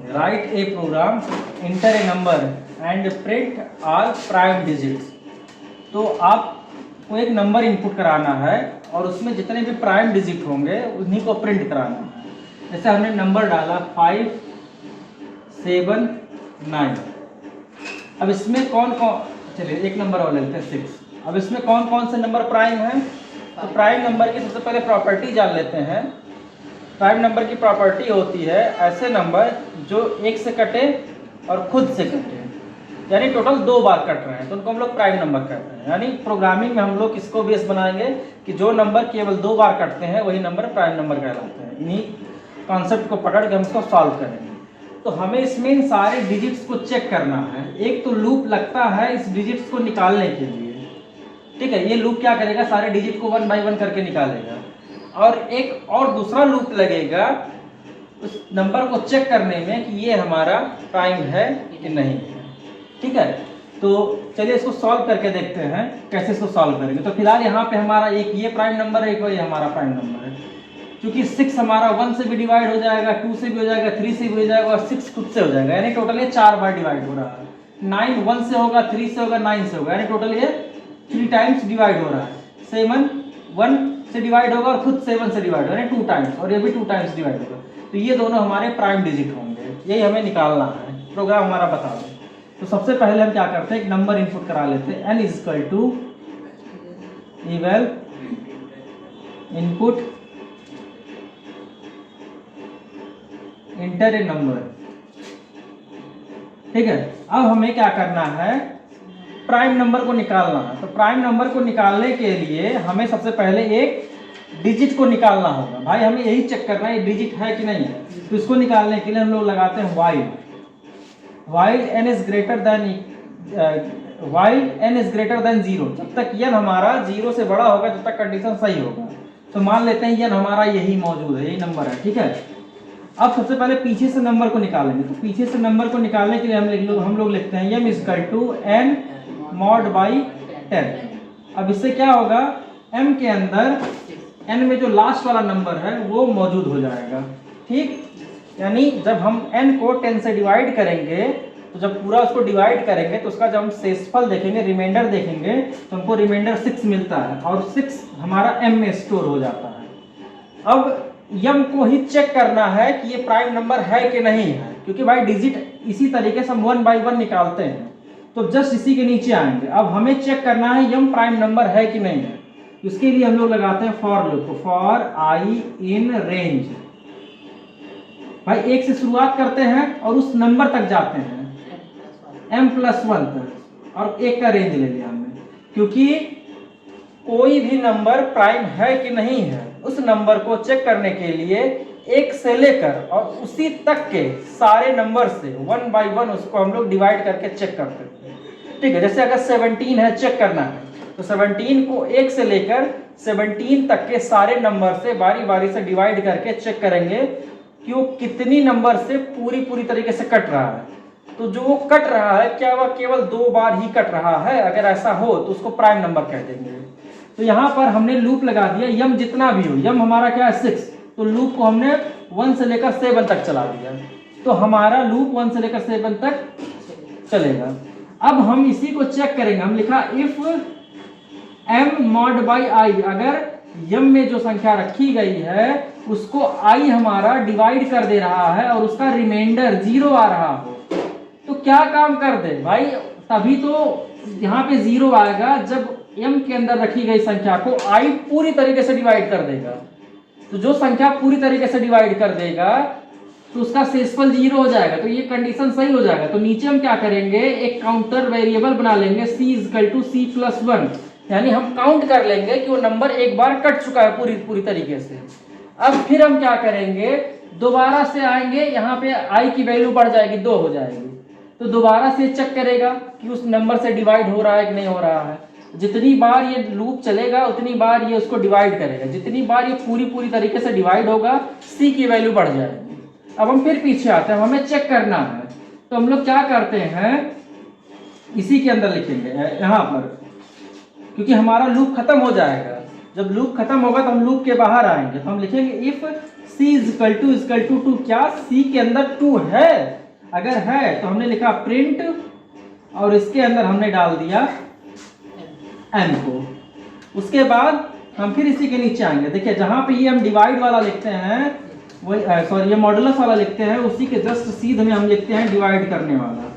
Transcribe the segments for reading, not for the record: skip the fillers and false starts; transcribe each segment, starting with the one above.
Right a program, enter a number and print all prime digits. तो आपको एक number input कराना है और उसमें जितने भी प्राइम डिजिट होंगे उन्हीं को प्रिंट कराना है। जैसे हमने नंबर डाला 5 7 9। अब इसमें कौन कौन, चलिए एक नंबर और लेते हैं 6। अब इसमें कौन कौन से नंबर प्राइम हैं? तो प्राइम नंबर की सबसे पहले प्रॉपर्टी जान लेते हैं। प्राइम नंबर की प्रॉपर्टी होती है ऐसे नंबर जो एक से कटे और खुद से कटे, यानी टोटल 2 बार कट रहे हैं तो उनको हम लोग प्राइम नंबर कहते हैं। यानी प्रोग्रामिंग में हम लोग इसको बेस बनाएंगे कि जो नंबर केवल 2 बार कटते हैं वही नंबर प्राइम नंबर कहलाते हैं। इन्हीं कॉन्सेप्ट को पकड़ के हम इसको सॉल्व करेंगे। तो हमें इसमें इन सारे डिजिट्स को चेक करना है। एक तो लूप लगता है इस डिजिट्स को निकालने के लिए, ठीक है। ये लूप क्या करेगा, सारे डिजिट को 1 बाय 1 करके निकालेगा। और एक और दूसरा लूप लगेगा उस नंबर को चेक करने में कि ये हमारा प्राइम है कि नहीं है, ठीक है। तो चलिए इसको सॉल्व करके देखते हैं कैसे इसको सॉल्व करेंगे। तो फिलहाल यहाँ पे हमारा एक ये प्राइम नंबर है, एक ये हमारा प्राइम नंबर है। क्योंकि 6 हमारा 1 से भी डिवाइड हो जाएगा, 2 से भी हो जाएगा, 3 से भी हो जाएगा और 6 खुद से हो जाएगा, यानी टोटल ये 4 बार डिवाइड हो रहा है। 9 1 से होगा, 3 से होगा, 9 से होगा, यानी टोटल ये 3 टाइम्स डिवाइड हो रहा है। 7 1 से डिवाइड होगा और खुद 7 से डिवाइड होगा, यानी 2 टाइम्स, और ये भी 2 टाइम्स डिवाइड होगा। तो ये दोनों हमारे प्राइम डिजिट होंगे, यही हमें निकालना है। प्रोग्राम हमारा बता दो। तो सबसे पहले हम क्या करते हैं, एक नंबर इनपुट करा लेते हैं। n = eval input inter a number, ठीक है। अब हमें क्या करना है, प्राइम नंबर को निकालना है। तो प्राइम नंबर को निकालने के लिए हमें सबसे पहले एक डिजिट को निकालना होगा। भाई हमें यही चेक करना है ये डिजिट है कि नहीं है। तो इसको निकालने के लिए हम लोग लगाते हैं while n is greater than 0। जब तक n हमारा 0 से बड़ा होगा, जब तक कंडीशन सही होगा। तो मान लेते हैं n हमारा यही मौजूद है, यही नंबर है, ठीक है। अब सबसे पहले पीछे से नंबर को निकालेंगे। तो पीछे से नंबर को निकालने के लिए हम लोग लिखते हैं m = n mod by 10। अब इससे क्या होगा, m के अंदर n में जो लास्ट वाला नंबर है वो मौजूद हो जाएगा, ठीक। यानी जब हम n को 10 से डिवाइड करेंगे, तो जब पूरा उसको डिवाइड करेंगे तो उसका जब हम शेषफल देखेंगे, रिमाइंडर देखेंगे, तो हमको रिमाइंडर 6 मिलता है और 6 हमारा m में स्टोर हो जाता है। अब m को ही चेक करना है कि ये प्राइम नंबर है कि नहीं है, क्योंकि भाई डिजिट इसी तरीके से हम 1 बाय 1 निकालते हैं। तो जस्ट इसी के नीचे आएंगे। अब हमें चेक करना है m प्राइम नंबर है कि नहीं है। इसके लिए हम लोग लगाते हैं for loop, for i in range. भाई 1 से शुरुआत करते हैं और उस नंबर तक जाते हैं m+1 तक, और 1 का रेंज ले लिया हमने। क्योंकि कोई भी नंबर प्राइम है कि नहीं है, उस नंबर को चेक करने के लिए 1 से लेकर और उसी तक के सारे नंबर से 1 बाय 1 उसको हम लोग डिवाइड करके चेक करते हैं, ठीक है। जैसे अगर 17 है, चेक करना है, तो 17 को 1 से लेकर 17 तक के सारे नंबर से बारी बारी से डिवाइड करके चेक करेंगे कि वो कितनी नंबर से पूरी तरीके से कट रहा है। तो जो वो कट रहा है, क्या वह केवल 2 बार ही कट रहा है, अगर ऐसा हो तो उसको प्राइम नंबर कह देंगे। तो यहाँ पर हमने लूप लगा दिया, m जितना भी हो, m हमारा क्या है 6, तो लूप को हमने 1 से लेकर 7 तक चला दिया। तो हमारा लूप 1 से लेकर 7 तक चलेगा। अब हम इसी को चेक करेंगे। हम लिखा if m mod by i, अगर m में जो संख्या रखी गई है उसको i हमारा डिवाइड कर दे रहा है और उसका रिमाइंडर 0 आ रहा हो, तो क्या काम कर दे भाई, तभी तो यहाँ पे 0 आएगा जब m के अंदर रखी गई संख्या को i पूरी तरीके से डिवाइड कर देगा। तो जो संख्या पूरी तरीके से डिवाइड कर देगा तो उसका शेषफल 0 हो जाएगा, तो ये कंडीशन सही हो जाएगा। तो नीचे हम क्या करेंगे, एक काउंटर वेरिएबल बना लेंगे c = c+1, यानी हम काउंट कर लेंगे कि वो नंबर एक बार कट चुका है पूरी तरीके से। अब फिर हम क्या करेंगे, दोबारा से आएंगे, यहाँ पे i की वैल्यू बढ़ जाएगी, 2 हो जाएगी। तो दोबारा से चेक करेगा कि उस नंबर से डिवाइड हो रहा है कि नहीं हो रहा है। जितनी बार ये लूप चलेगा उतनी बार ये उसको डिवाइड करेगा। जितनी बार ये पूरी तरीके से डिवाइड होगा, c की वैल्यू बढ़ जाएगी। अब हम फिर पीछे आते हैं, हमें चेक करना है। तो हम लोग क्या करते हैं, इसी के अंदर लिखेंगे यहाँ पर, क्योंकि हमारा लूप खत्म हो जाएगा। जब लूप खत्म होगा तो हम लूप के बाहर आएंगे, तो हम लिखेंगे if C equal to two, क्या C के अंदर 2 है? अगर है तो हमने लिखा प्रिंट और इसके अंदर हमने डाल दिया m को। उसके बाद हम फिर इसी के नीचे आएंगे। देखिए जहां पे ये हम डिवाइड वाला लिखते हैं वही, सॉरी ये मॉडुलस वाला लिखते हैं, उसी के जस्ट सीध में हम लिखते हैं डिवाइड करने वाला,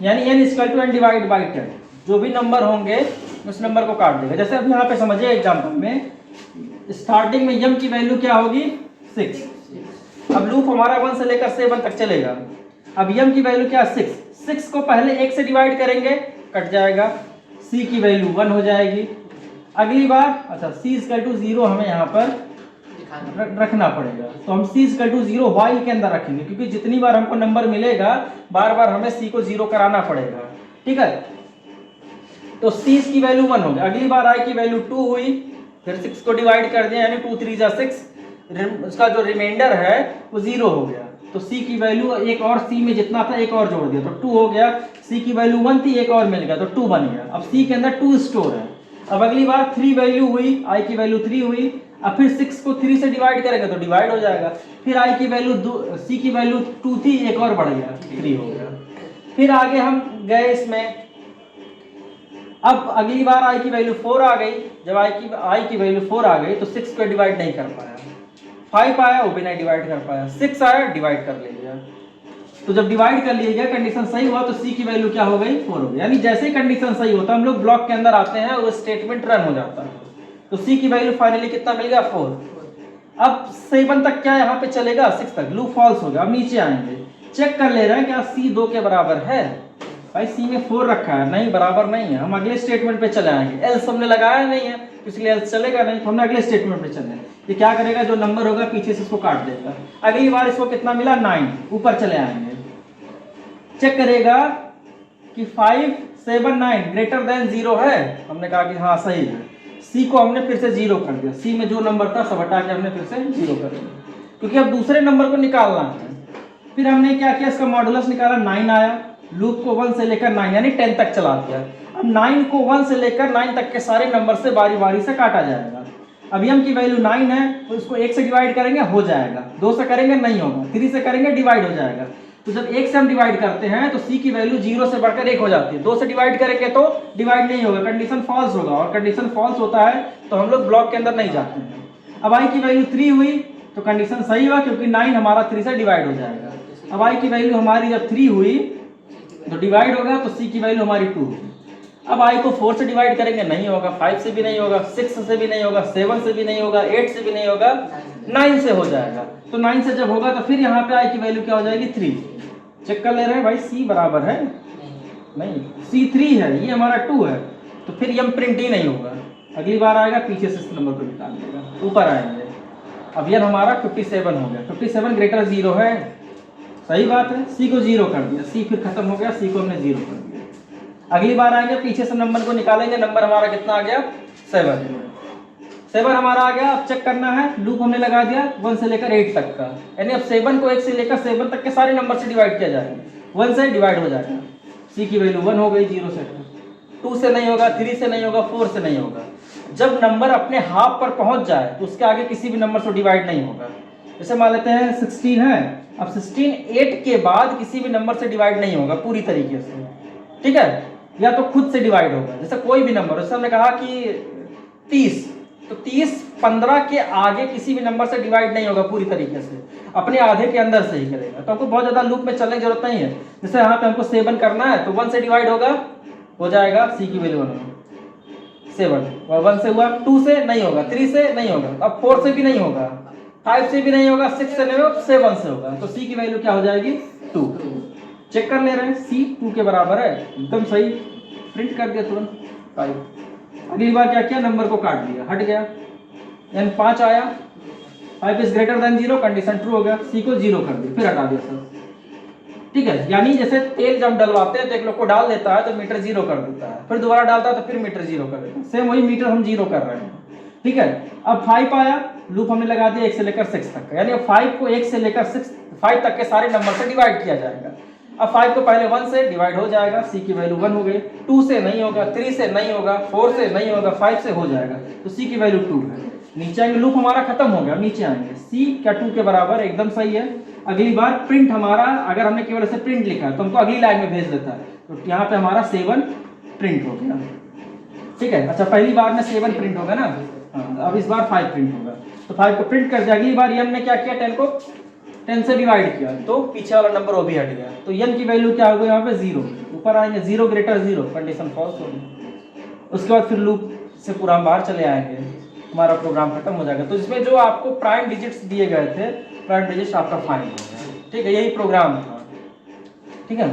यानी n equal to n divide by 10। जो भी नंबर होंगे उस नंबर को काट देगा। जैसे अब यहाँ पे समझिए एग्जांपल में स्टार्टिंग में m की वैल्यू क्या होगी 6। अब लूप हमारा 1 से लेकर 7 तक चलेगा। अब m की वैल्यू क्या 6 को पहले 1 से डिवाइड करेंगे, कट जाएगा, c की वैल्यू 1 हो जाएगी। अगली बार अच्छा c इक्वल टू 0 हमें यहाँ पर रखना पड़ेगा, तो हम c इक्वल टू 0 while के अंदर रखेंगे, क्योंकि जितनी बार हमको नंबर मिलेगा बार बार हमें c को 0 कराना पड़ेगा। ठीक है, तो c की वैल्यू 1 हो गई। अगली बार i की वैल्यू 2 हुई, फिर 6 को डिवाइड कर दिया, यानी 2 3 जा 6, उसका जो रिमाइंडर है वो 0 हो गया। तो c की वैल्यू एक और c में जितना था एक और जोड़ दिया तो 2 हो गया। c की वैल्यू 1 थी, एक और मिल गया तो 2 बन गया। अब c के अंदर 2 स्टोर है। अब अगली बार 3 वैल्यू हुई, i की वैल्यू 3 हुई। अब फिर 6 को 3 से डिवाइड करेंगे तो डिवाइड हो जाएगा। फिर i की वैल्यू c की वैल्यू 2 थी, एक और बढ़ गया 3 हो गया। फिर आगे हम गए इसमें, अब अगली बार i की वैल्यू 4 आ गई। जब i की वैल्यू 4 आ गई तो 6 को डिवाइड नहीं कर पाया। 5 आया वो भी नहीं डिवाइड कर पाया। 6 आया डिवाइड कर लिया। तो जब डिवाइड कर लिया गया कंडीशन सही हुआ तो c की वैल्यू क्या हो गई 4 हो गई। यानी जैसे ही कंडीशन सही होता हम लोग ब्लॉक के अंदर आते हैं और स्टेटमेंट रन हो जाता है। तो c की वैल्यू फाइनली कितना मिल गया 4। अब 7 तक क्या यहाँ पे चलेगा, 6 तक लूप फॉल्स हो गया। अब नीचे आएंगे, चेक कर ले रहे हैं क्या c 2 के बराबर है। भाई c में 4 रखा है, नहीं बराबर नहीं है। हम अगले स्टेटमेंट पे चले आएंगे। एल्स हमने लगाया नहीं है इसलिए एल्स चलेगा नहीं, तो हमने अगले स्टेटमेंट पे चले। ये क्या करेगा, जो नंबर होगा पीछे से इसको काट देगा। अगली बार इसको कितना मिला 9, ऊपर चले आएंगे, चेक करेगा कि 5 7 9 ग्रेटर देन 0 है। हमने कहा कि हाँ सही है। c को हमने फिर से 0 कर दिया। c में जो नंबर था सब हटा के हमने फिर से 0 कर दिया, क्योंकि अब दूसरे नंबर को निकालना है। फिर हमने क्या किया, इसका मॉडुलस निकाला, 9 आया। लूप को 1 से लेकर 9 यानी 10 तक चला दिया। अब 9 को 1 से लेकर 9 तक के सारे नंबर से बारी बारी से काटा जाएगा। अब m की वैल्यू 9 है तो इसको 1 से डिवाइड करेंगे हो जाएगा, 2 से करेंगे नहीं होगा, 3 से करेंगे डिवाइड हो जाएगा। तो जब 1 से हम डिवाइड करते हैं तो c की वैल्यू 0 से बढ़कर 1 हो जाती है। 2 से डिवाइड करेंगे तो डिवाइड नहीं होगा, कंडीशन फॉल्स होगा, और कंडीशन फॉल्स होता है तो हम लोग ब्लॉक के अंदर नहीं जाते हैं। अब i की वैल्यू 3 हुई तो कंडीशन सही हुआ, क्योंकि 9 हमारा 3 से डिवाइड हो जाएगा। अब i की वैल्यू हमारी जब 3 हुई तो डिवाइड होगा, तो c की वैल्यू हमारी 2 होगी। अब i को 4 से डिवाइड करेंगे नहीं होगा, 5 से भी नहीं होगा, 6 से भी नहीं होगा, 7 से भी नहीं होगा, 8 से भी नहीं होगा, 9 से हो जाएगा। तो 9 से जब होगा तो फिर यहाँ पे i की वैल्यू क्या हो जाएगी 3। चेक कर ले रहे हैं भाई, c बराबर है नहीं, c 3 है, ये हमारा 2 है, तो फिर ये प्रिंट ही नहीं होगा। अगली बार आएगा पीछे से इस नंबर को निकाल देगा, ऊपर आएंगे। अब ये हमारा 57 हो गया, 57 ग्रेटर 0 है, सही बात है। c को 0 कर दिया, c फिर खत्म हो गया, c को हमने 0 कर दिया। अगली बार आएंगे पीछे से नंबर को निकालेंगे, नंबर हमारा कितना आ गया 7 हमारा आ गया। अब चेक करना है, लूप हमने लगा दिया 1 से लेकर 8 तक का, यानी अब 7 को 1 से लेकर 7 तक के सारे नंबर से डिवाइड किया जाएगा, 1 से डिवाइड हो जाएगा। c की वैल्यू 1 हो गई, 0 से 2 से नहीं होगा, 3 से नहीं होगा, 4 से नहीं होगा। जब नंबर अपने हाफ पर पहुंच जाए तो उसके आगे किसी भी नंबर से डिवाइड नहीं होगा। जैसे मान लेते हैं 16 है, अब 16 8 के बाद किसी भी नंबर से डिवाइड नहीं होगा पूरी तरीके से, ठीक है, या तो खुद से डिवाइड होगा। जैसे कोई भी नंबर, जैसे हमने कहा कि 30, तो 30 15 के आगे किसी भी नंबर से डिवाइड नहीं होगा पूरी तरीके से, अपने आधे के अंदर से ही करेगा। तो हमको बहुत ज्यादा लूप में चलने की जरूरत नहीं है। जैसे यहाँ पे हमको 7 करना है तो 1 से डिवाइड होगा, हो जाएगा, c की वैल्यू 7, और 1 से हुआ, 2 से नहीं होगा, 3 से नहीं होगा, अब 4 से भी नहीं होगा, 5 से भी नहीं होगा, 6 से नहीं होगा, 7 से होगा। तो c की वैल्यू क्या हो जाएगी 2। चेक कर ले रहे हैं, c 2 के बराबर है, एकदम सही, प्रिंट कर दिया तुरंत 5। अगली बार क्या किया, नंबर को काट दिया, हट गया, यानी 5 आया, 5 is greater than 0, condition true हो गया, c को 0 कर दिया, फिर हटा दिया सब, ठीक है। यानी जैसे तेल जब डलवाते हैं तो एक लोग को डाल देता है तो मीटर 0 कर देता है, फिर दोबारा डालता है तो फिर मीटर 0 कर देता है, सेम वही मीटर हम 0 कर रहे हैं, ठीक है। अब 5 आया, लूप हमने लगा दिया 1 से लेकर 6 तक का, यानी अब 5 को 1 से लेकर 5 तक के सारे नंबर से डिवाइड किया जाएगा। अब 5 को पहले 1 से डिवाइड हो जाएगा, c की वैल्यू 1 हो गई, 2 से नहीं होगा, 3 से नहीं होगा, 4 से नहीं होगा, 5 से हो जाएगा, तो c की वैल्यू 2 है। नीचे आएंगे, लूप हमारा खत्म हो गया, नीचे आएंगे, सी क्या 2 के बराबर, एकदम सही है। अगली बार प्रिंट हमारा, अगर हमने केवल ऐसे प्रिंट लिखा है तो हमको अगली लाइन में भेज देता है, तो यहाँ पे हमारा 7 प्रिंट हो गया, ठीक है। अच्छा पहली बार में 7 प्रिंट होगा ना, हाँ, अब इस बार 5 प्रिंट होगा, तो 5 को प्रिंट कर दिया। अगली बार एन ने क्या किया, 10 को 10 से डिवाइड किया, तो पीछे वाला नंबर वो भी हट गया, तो एन की वैल्यू क्या होगी यहाँ पे 0, ऊपर आएंगे 0 ग्रेटर 0, कंडीशन फॉल्स होगी। उसके बाद फिर लूप से पूरा हम बाहर चले आएंगे, हमारा प्रोग्राम खत्म हो जाएगा। तो इसमें जो आपको प्राइम डिजिट्स दिए गए थे, प्राइम डिजिट्स आपका फाइंड हो गया, ठीक है, यही प्रोग्राम था, ठीक है।